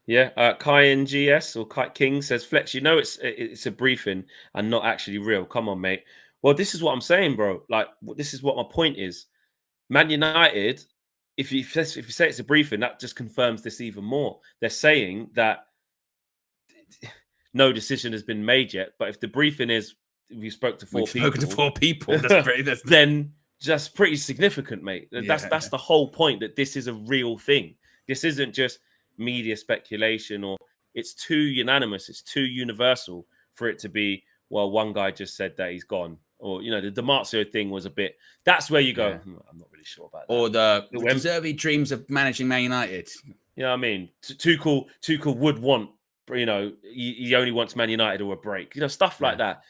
Yeah, Kai NGS or Kai King says, Flex, it's a briefing and not actually real. Come on, mate. Well, this is what I'm saying, bro. Like, this is what my point is. Man United, if you say it's a briefing, that just confirms this even more. They're saying that no decision has been made yet. But if the briefing is we spoke to 4 people, that's great. then just pretty significant, mate. That's the whole point, that this is a real thing. This isn't just media speculation, or it's too unanimous, it's too universal for it to be, well, one guy just said that he's gone. Or, you know, the DiMarzio thing was a bit, that's where you go, I'm not really sure about that. Or the De Zerbi dreams of managing Man United. You know what I mean? Tuchel would want, you know, he only wants Man United or a break. You know, stuff like that.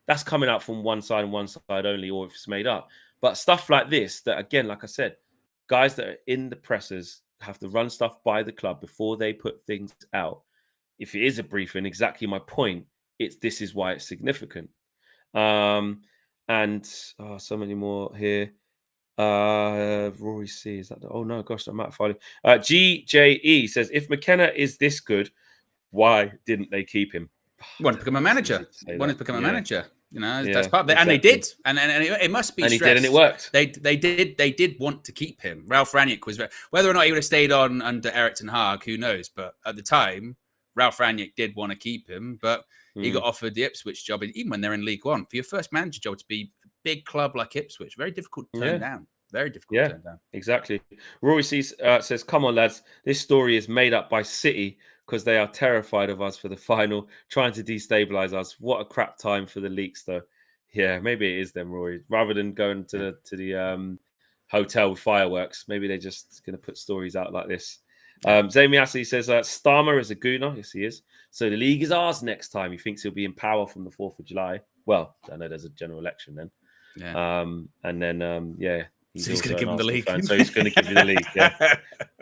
That's coming out from one side and one side only, or if it's made up. But stuff like this, that again, like I said, guys that are in the presses have to run stuff by the club before they put things out. If it is a briefing, exactly my point, this is why it's significant. And so many more here. Rory C, is that oh no, gosh, I'm out following. GJE says, if McKenna is this good, why didn't they keep him? Want to become a manager. Wanted to become a manager. You know, that's part of it. Exactly. And they did. And it must be stressed. He did, and it worked. They did want to keep him. Ralph Rangnick was, whether or not he would have stayed on under Erik Ten Hag, who knows? But at the time, Ralph Rangnick did want to keep him, but he got offered the Ipswich job, even when they're in League One. For your first manager job to be a big club like Ipswich, very difficult to turn down. Very difficult to turn down. Exactly. Rory says, come on, lads. This story is made up by City because they are terrified of us for the final, trying to destabilize us. What a crap time for the leaks, though. Yeah, maybe it is them, Rory. Rather than going to the hotel with fireworks, maybe they're just going to put stories out like this. Zamiasi says, Starmer is a gooner. Yes, he is. So the league is ours next time. He thinks he'll be in power from the 4th of July. Well, I know there's a general election then. Yeah. And then, he's going to give him the league. So he's going to give you the league. Yeah.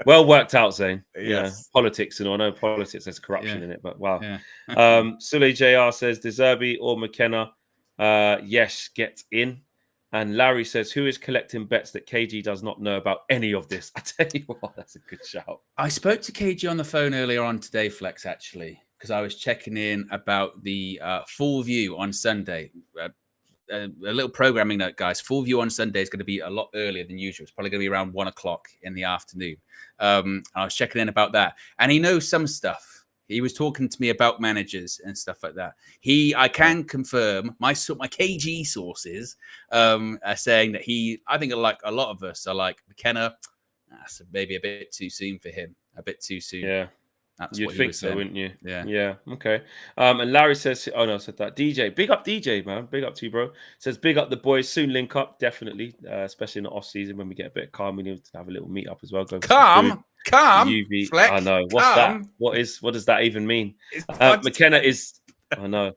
Well worked out, Zane. Yes. Yeah. Politics, and I know politics, there's corruption in it, but wow. Yeah. Sule JR says, De Zerbi or McKenna? Yes, get in. And Larry says, who is collecting bets that KG does not know about any of this? I tell you what, that's a good shout. I spoke to KG on the phone earlier on today, Flex, actually, because I was checking in about the full view on Sunday. A little programming note, guys. Full view on Sunday is going to be a lot earlier than usual. It's probably going to be around 1 o'clock in the afternoon. I was checking in about that. And he knows some stuff. He was talking to me about managers and stuff like that. I can confirm, my KG sources are saying that I think like a lot of us are like, McKenna, that's maybe a bit too soon for him. A bit too soon. Yeah. That's You'd what think so, wouldn't you? Yeah. Yeah. Okay. And Larry says, oh no, I said that. DJ, big up DJ, man. Big up to you, bro. Says, big up the boys. Soon link up, definitely. Especially in the off season when we get a bit calm. We need to have a little meet up as well. Go calm. UV. Fleck, I know. What's that? What does that even mean? McKenna is. I know.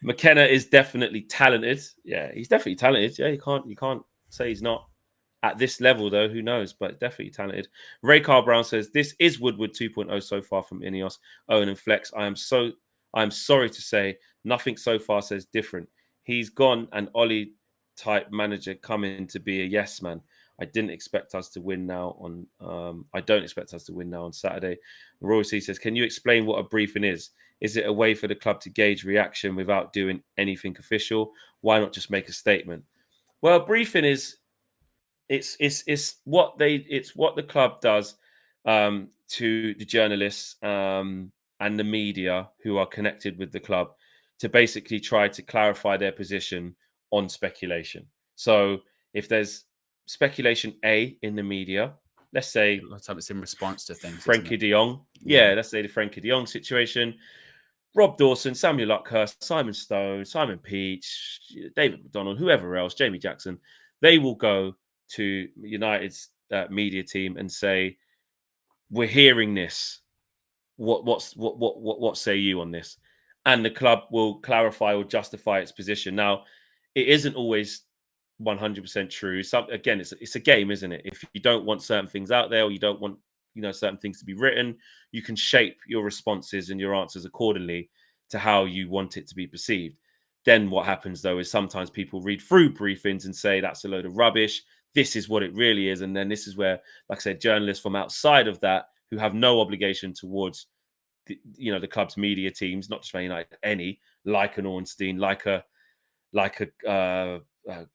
McKenna is definitely talented. Yeah, he's definitely talented. Yeah, you can't say he's not. At this level, though, who knows? But definitely talented. Ray Carl Brown says, this is Woodward 2.0 so far from Ineos, Owen and Flex. I'm sorry to say, nothing so far says different. He's gone, an Ollie type manager coming to be a yes man. I don't expect us to win now on Saturday. Roy C says, can you explain what a briefing is? Is it a way for the club to gauge reaction without doing anything official? Why not just make a statement? Well, briefing is it's what the club does to the journalists and the media who are connected with the club to basically try to clarify their position on speculation. So if there's speculation A in the media, let's say a lot of time it's in response to things. Frankie de Jong. Yeah, let's say the Frankie de Jong situation. Rob Dawson, Samuel Luckhurst, Simon Stone, Simon Peach, David McDonald, whoever else, Jamie Jackson, they will go to United's media team and say, we're hearing this. What say you on this? And the club will clarify or justify its position. Now, it isn't always 100% true. Again, it's a game, isn't it? If you don't want certain things out there, or you don't want certain things to be written, you can shape your responses and your answers accordingly to how you want it to be perceived. Then what happens, though, is sometimes people read through briefings and say that's a load of rubbish. This is what it really is. And then this is where, like I said, journalists from outside of that who have no obligation towards the club's media teams, not just Man United, any, like an Ornstein, like a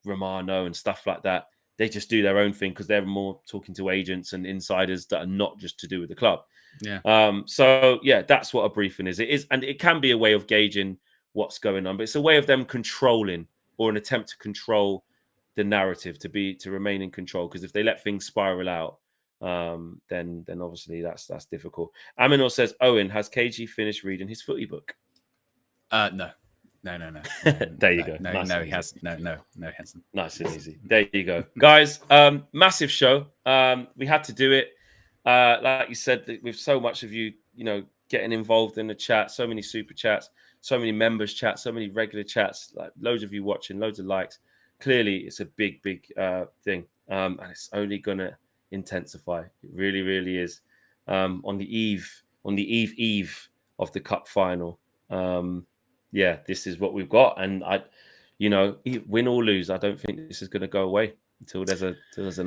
Romano and stuff like that. They just do their own thing because they're more talking to agents and insiders that are not just to do with the club. Yeah. So yeah, that's what a briefing is. It is, and it can be a way of gauging what's going on, but it's a way of them controlling or an attempt to control the narrative to remain in control. Because if they let things spiral out, then obviously that's difficult. Aminor says, Owen, has KG finished reading his footy book? No. There you go. No, he hasn't. No, he hasn't. Nice and easy. There you go, guys. Massive show. We had to do it. Like you said, with so much of you, getting involved in the chat, so many super chats, so many members chats, so many regular chats, like loads of you watching, loads of likes. Clearly, it's a big thing, and it's only gonna intensify. It really, really is. On the eve of the cup final. Yeah, this is what we've got, and win or lose, I don't think this is going to go away until there's an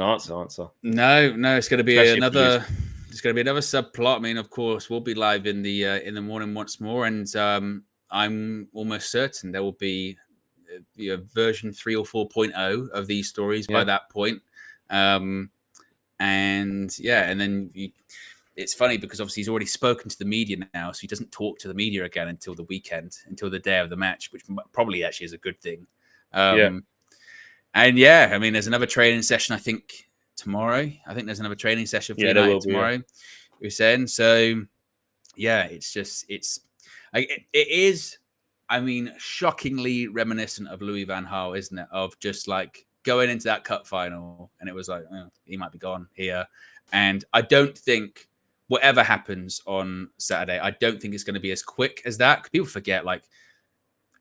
answer. No, it's going to be another. It's going to be another subplot. I mean, of course, we'll be live in the morning once more, and I'm almost certain there will be version 3 or 4.0 of these stories by that point. And then it's funny because obviously he's already spoken to the media now, so he doesn't talk to the media again until the weekend, until the day of the match, which probably actually is a good thing. And I mean, there's another training session, I think, tomorrow. I think there's another training session for United tomorrow. We're saying so. Yeah, it is. I mean, shockingly reminiscent of Louis van Gaal, isn't it? Of just like going into that cup final, and it was like, he might be gone here. And I don't think whatever happens on Saturday, I don't think it's going to be as quick as that. People forget,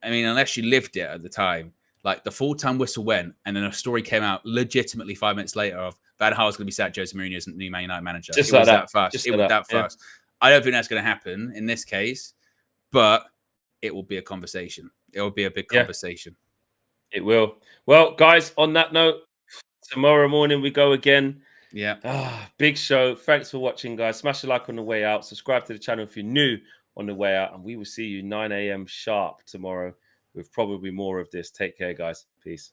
unless you lived it at the time, like the full-time whistle went, and then a story came out legitimately 5 minutes later of Van Gaal's going to be sat Jose Mourinho's new Man United manager. Just like that fast. It was that fast. I don't think that's going to happen in this case, but it will be a conversation. It will be a big conversation. It will. Well, guys, on that note, tomorrow morning we go again. Yeah. Big show. Thanks for watching, guys. Smash a like on the way out. Subscribe to the channel if you're new on the way out. And we will see you 9 a.m. sharp tomorrow with probably more of this. Take care, guys. Peace.